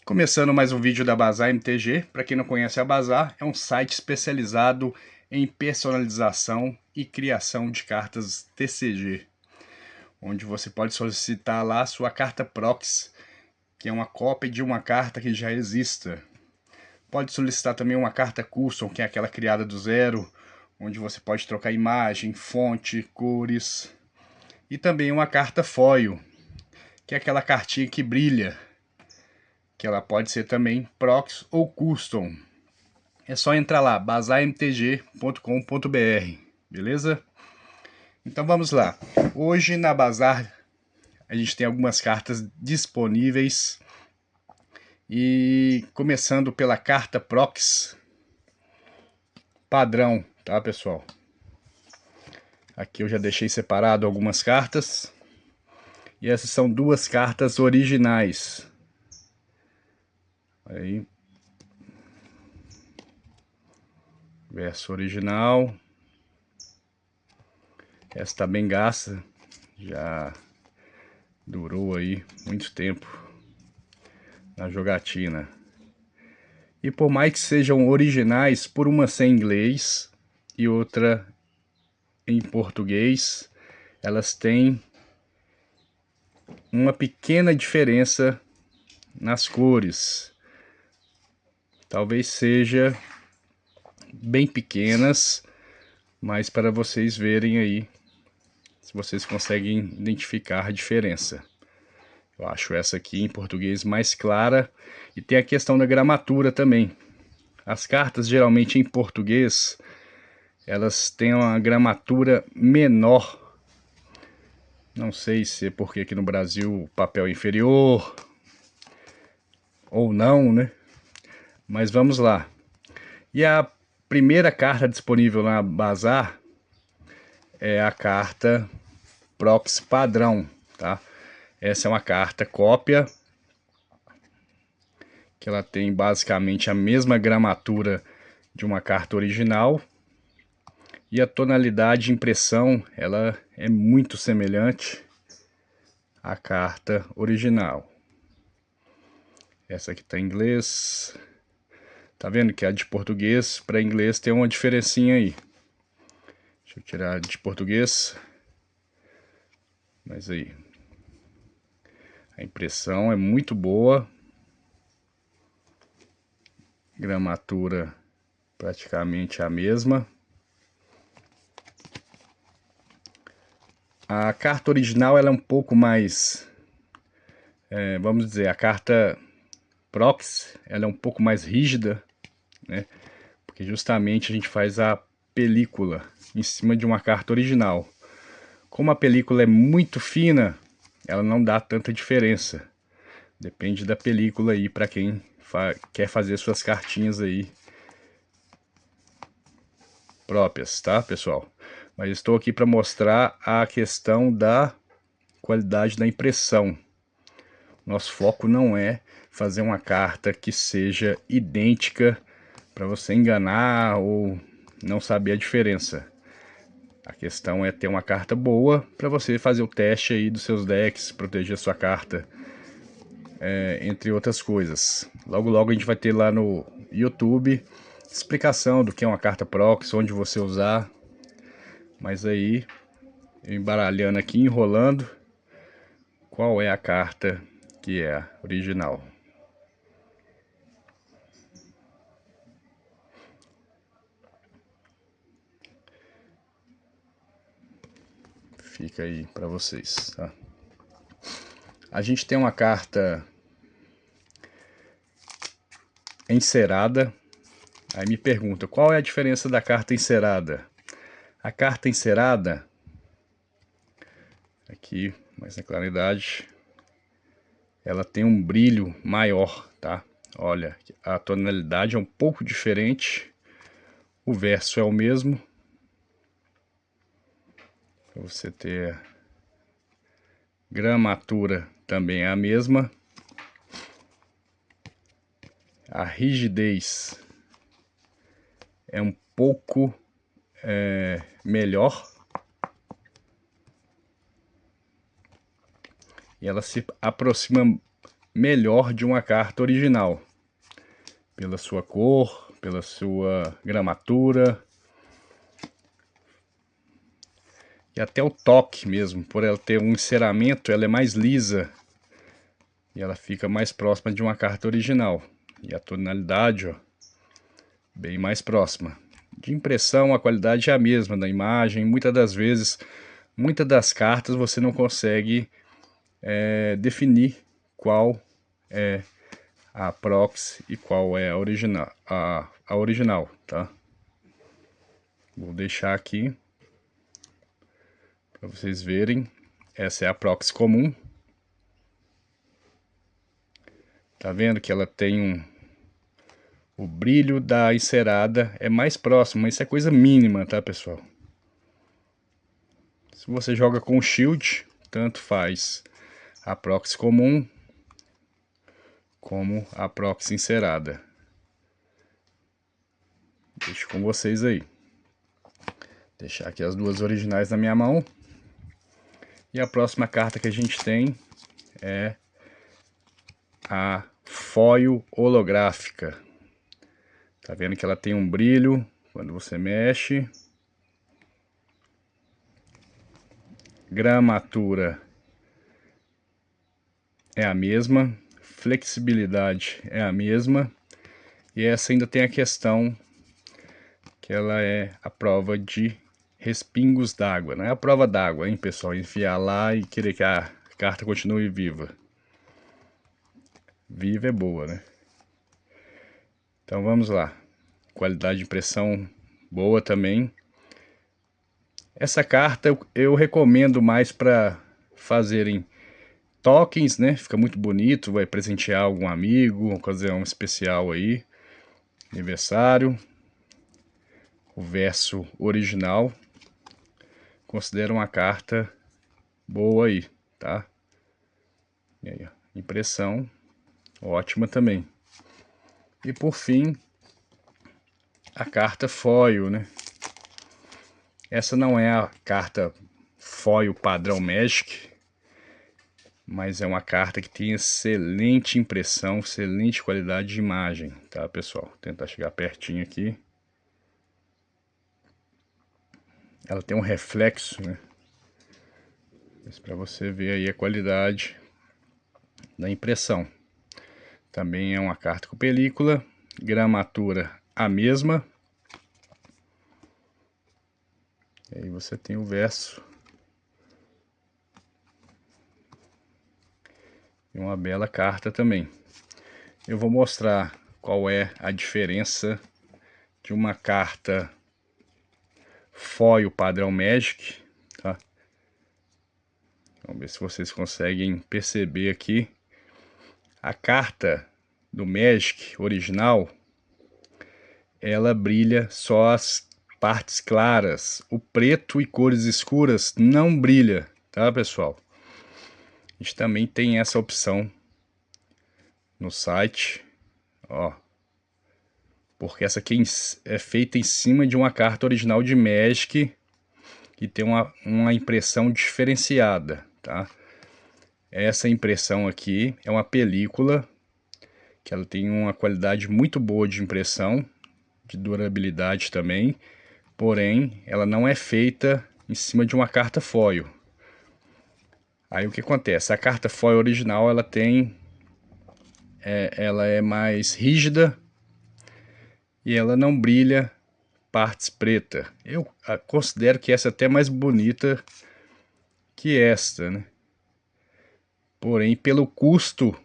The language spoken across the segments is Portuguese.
Começando mais um vídeo da Bazar MTG. Para quem não conhece, a Bazar é um site especializado em personalização e criação de cartas TCG, onde você pode solicitar lá sua carta Proxy, que é uma cópia de uma carta que já exista. Pode solicitar também uma carta Custom, que é aquela criada do zero, onde você pode trocar imagem, fonte, cores. E também uma carta Foil, que é aquela cartinha que brilha, que ela pode ser também Proxy ou Custom. É só entrar lá, bazarmtg.com.br, beleza? Então vamos lá. Hoje na Bazar a gente tem algumas cartas disponíveis. E começando pela carta Proxy padrão, tá, pessoal? Aqui eu já deixei separado algumas cartas. E essas são duas cartas originais. Aí, verso original. Essa tá bem gasta, já durou aí muito tempo na jogatina. E por mais que sejam originais, por uma ser em inglês e outra em português, elas têm uma pequena diferença nas cores. Talvez seja bem pequenas, mas para vocês verem aí se vocês conseguem identificar a diferença. Eu acho essa aqui em português mais clara. E tem a questão da gramatura também. As cartas geralmente em português, elas têm uma gramatura menor. Não sei se é porque aqui no Brasil o papel é inferior ou não, né? Mas vamos lá. E a primeira carta disponível na Bazar é a carta Proxy padrão, tá? Essa é uma carta cópia, que ela tem basicamente a mesma gramatura de uma carta original. E a tonalidade de impressão, ela é muito semelhante à carta original. Essa aqui está em inglês. Tá vendo que a de português para inglês tem uma diferencinha aí. Deixa eu tirar de português. Mas aí, a impressão é muito boa. Gramatura praticamente a mesma. A carta original ela é um pouco mais, vamos dizer, a carta Proxy ela é um pouco mais rígida, né? Porque justamente a gente faz a película em cima de uma carta original. Como a película é muito fina, ela não dá tanta diferença. Depende da película aí para quem quer fazer suas cartinhas aí próprias, tá, pessoal? Mas estou aqui para mostrar a questão da qualidade da impressão. Nosso foco não é fazer uma carta que seja idêntica para você enganar ou não saber a diferença. A questão é ter uma carta boa para você fazer o teste aí dos seus decks, proteger a sua carta, entre outras coisas. Logo logo a gente vai ter lá no YouTube explicação do que é uma carta Proxy, onde você usar. Mas aí, embaralhando aqui, enrolando, qual é a carta que é a original? Fica aí para vocês, tá? A gente tem uma carta encerada. Aí me pergunta, qual é a diferença da carta encerada? A carta encerada, aqui, mais na claridade, ela tem um brilho maior, tá? Olha, a tonalidade é um pouco diferente, o verso é o mesmo. Para você ter gramatura também é a mesma. A rigidez é um pouco melhor. E ela se aproxima melhor de uma carta original. Pela sua cor, pela sua gramatura. E até o toque mesmo, por ela ter um enceramento, ela é mais lisa. E ela fica mais próxima de uma carta original. E a tonalidade, ó, bem mais próxima. De impressão, a qualidade é a mesma da imagem. Muitas das vezes, muitas das cartas você não consegue definir qual é a proxy e qual é a original, a original, tá? Vou deixar aqui para vocês verem. Essa é a proxy comum. Tá vendo que ela tem o brilho da encerada é mais próximo, mas isso é coisa mínima, tá, pessoal? Se você joga com shield, tanto faz a proxy comum como a proxy encerada. Deixo com vocês aí. Deixar aqui as duas originais na minha mão. E a próxima carta que a gente tem é a foil holográfica. Tá vendo que ela tem um brilho quando você mexe. Gramatura é a mesma. Flexibilidade é a mesma. E essa ainda tem a questão que ela é a prova de respingos d'água. Não é a prova d'água, hein, pessoal? Enfiar lá e querer que a carta continue viva. Viva é boa, né? Então vamos lá. Qualidade de impressão boa também. Essa carta eu recomendo mais para fazerem tokens, né? Fica muito bonito, vai presentear algum amigo, ocasião especial aí, aniversário. O verso original. Considero uma carta boa aí, tá? E aí, ó, impressão ótima também. E por fim, a carta foil, né? Essa não é a carta foil padrão Magic, mas é uma carta que tem excelente impressão, excelente qualidade de imagem, tá, pessoal? Vou tentar chegar pertinho aqui. Ela tem um reflexo, né? Para você ver aí a qualidade da impressão. Também é uma carta com película, gramatura a mesma. E aí você tem o verso. E uma bela carta também. Eu vou mostrar qual é a diferença de uma carta foil padrão Magic, tá? Vamos ver se vocês conseguem perceber aqui. A carta do Magic original, ela brilha só as partes claras. O preto e cores escuras não brilha, tá, pessoal? A gente também tem essa opção no site, ó. Porque essa aqui é feita em cima de uma carta original de Magic, que tem uma impressão diferenciada, tá? Essa impressão aqui é uma película, que ela tem uma qualidade muito boa de impressão, de durabilidade também, porém ela não é feita em cima de uma carta foil. Aí o que acontece? A carta foil original ela ela é mais rígida e ela não brilha partes pretas. Eu considero que essa é até mais bonita que esta, né? Porém, pelo custo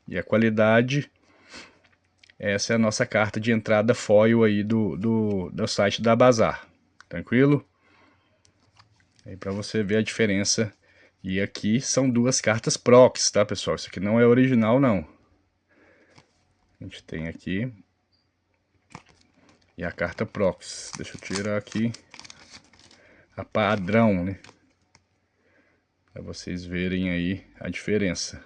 e a qualidade, essa é a nossa carta de entrada foil aí do site da Bazar. Tranquilo? Aí para você ver a diferença. E aqui são duas cartas proxy, tá, pessoal? Isso aqui não é original, não. A gente tem aqui. E a carta proxy. Deixa eu tirar aqui a padrão, né? Para vocês verem aí a diferença.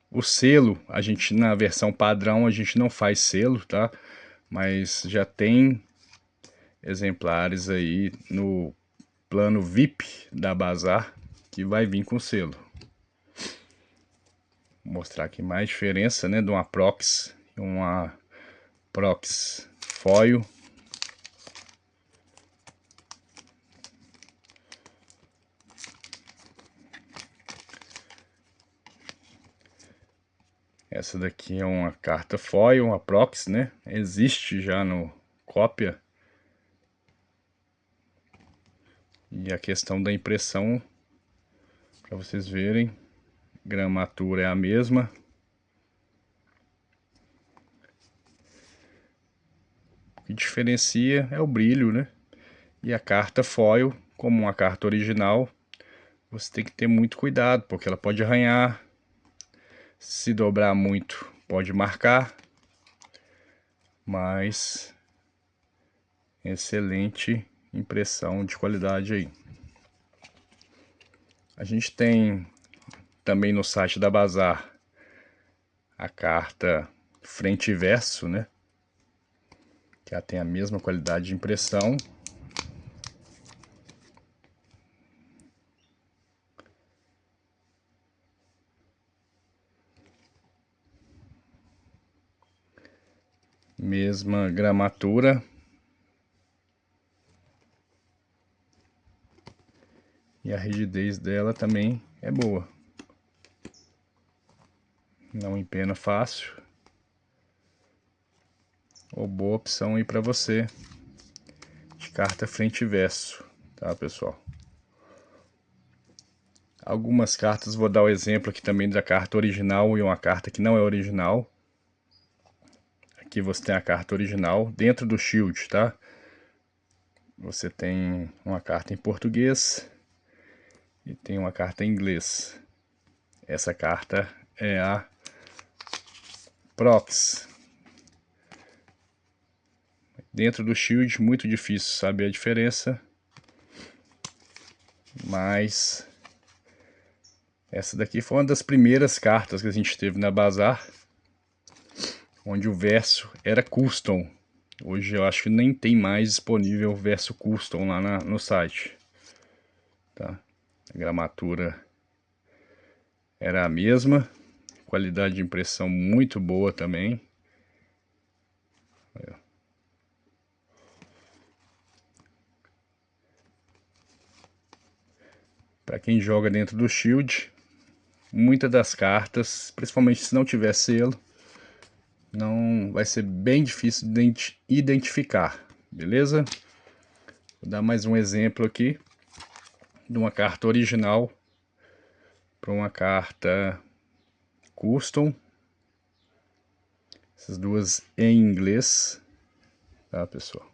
O selo, a gente na versão padrão a gente não faz selo, tá? Mas já tem exemplares aí no plano VIP da Bazar, que vai vir com selo. Vou mostrar aqui mais diferença, né, de uma Prox e uma Prox Foil. Essa daqui é uma carta foil, uma Prox, né? Existe já no cópia. E a questão da impressão, para vocês verem, gramatura é a mesma. O que diferencia é o brilho, né? E a carta foil, como uma carta original, você tem que ter muito cuidado, porque ela pode arranhar. Se dobrar muito, pode marcar, mas excelente impressão de qualidade aí. A gente tem também no site da Bazar a carta frente e verso, né? Que ela tem a mesma qualidade de impressão. Mesma gramatura. E a rigidez dela também é boa. Não empena fácil. Ou boa opção aí para você de carta frente e verso, tá, pessoal? Algumas cartas, vou dar o exemplo aqui também da carta original e uma carta que não é original. Aqui você tem a carta original dentro do Shield, tá? Você tem uma carta em português e tem uma carta em inglês. Essa carta é a Prox. Dentro do Shield, muito difícil saber a diferença, mas essa daqui foi uma das primeiras cartas que a gente teve na Bazar, onde o verso era custom. Hoje eu acho que nem tem mais disponível o verso custom lá no site. Tá? A gramatura era a mesma, qualidade de impressão muito boa também. Para quem joga dentro do Shield, muitas das cartas, principalmente se não tiver selo, não vai ser bem difícil de identificar, beleza? Vou dar mais um exemplo aqui de uma carta original para uma carta custom. Essas duas em inglês, tá, pessoal?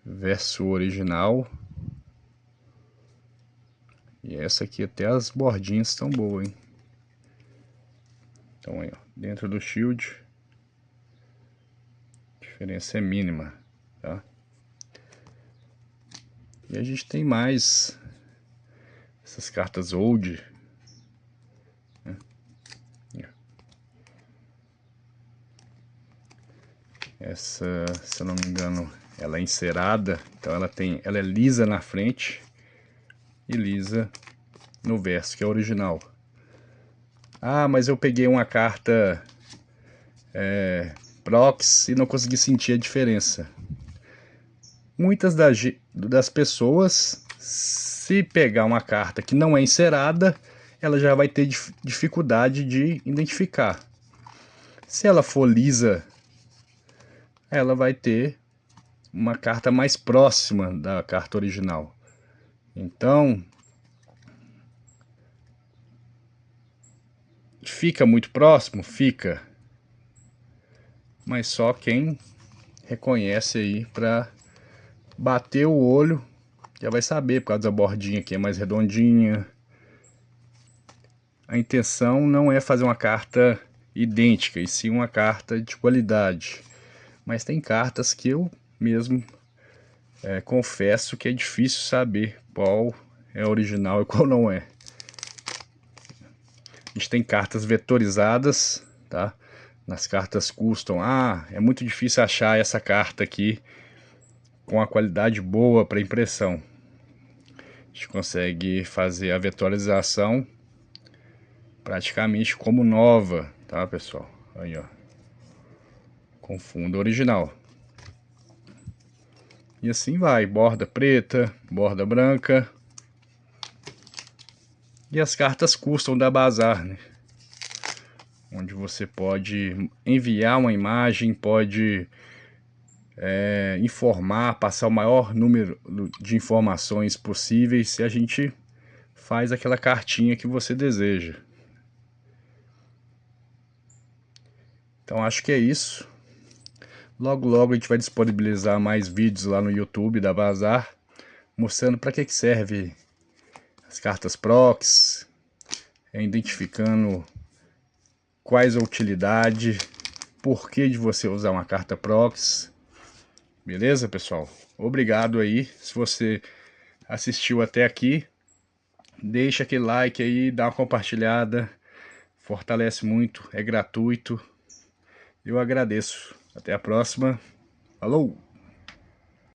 Verso original. E essa aqui até as bordinhas estão boas, hein? Então aí, ó, dentro do Shield, a diferença é mínima, tá? E a gente tem mais essas cartas old, né? Essa, se eu não me engano, ela é encerada, então ela é lisa na frente e lisa no verso, que é original. Ah, mas eu peguei uma carta Prox e não consegui sentir a diferença. Muitas das pessoas, se pegar uma carta que não é encerada, ela já vai ter dificuldade de identificar. Se ela for lisa, ela vai ter uma carta mais próxima da carta original. Então, fica muito próximo? Fica. Mas só quem reconhece aí para bater o olho já vai saber, por causa da bordinha que é mais redondinha. A intenção não é fazer uma carta idêntica, e sim uma carta de qualidade. Mas tem cartas que eu mesmo confesso que é difícil saber qual é original e qual não é. A gente tem cartas vetorizadas, tá? Nas cartas custom, é muito difícil achar essa carta aqui com a qualidade boa para impressão. A gente consegue fazer a vetorização praticamente como nova, tá, pessoal? Aí, ó, com fundo original. E assim vai, borda preta, borda branca. E as cartas custom da Bazar, né? Onde você pode enviar uma imagem, pode informar, passar o maior número de informações possíveis se a gente faz aquela cartinha que você deseja. Então acho que é isso. Logo logo a gente vai disponibilizar mais vídeos lá no YouTube da Bazar, mostrando para que serve as cartas prox, identificando quais a utilidade, por que de você usar uma carta prox. Beleza, pessoal? Obrigado aí. Se você assistiu até aqui, deixa aquele like aí, dá uma compartilhada, fortalece muito, é gratuito. Eu agradeço. Até a próxima. Falou!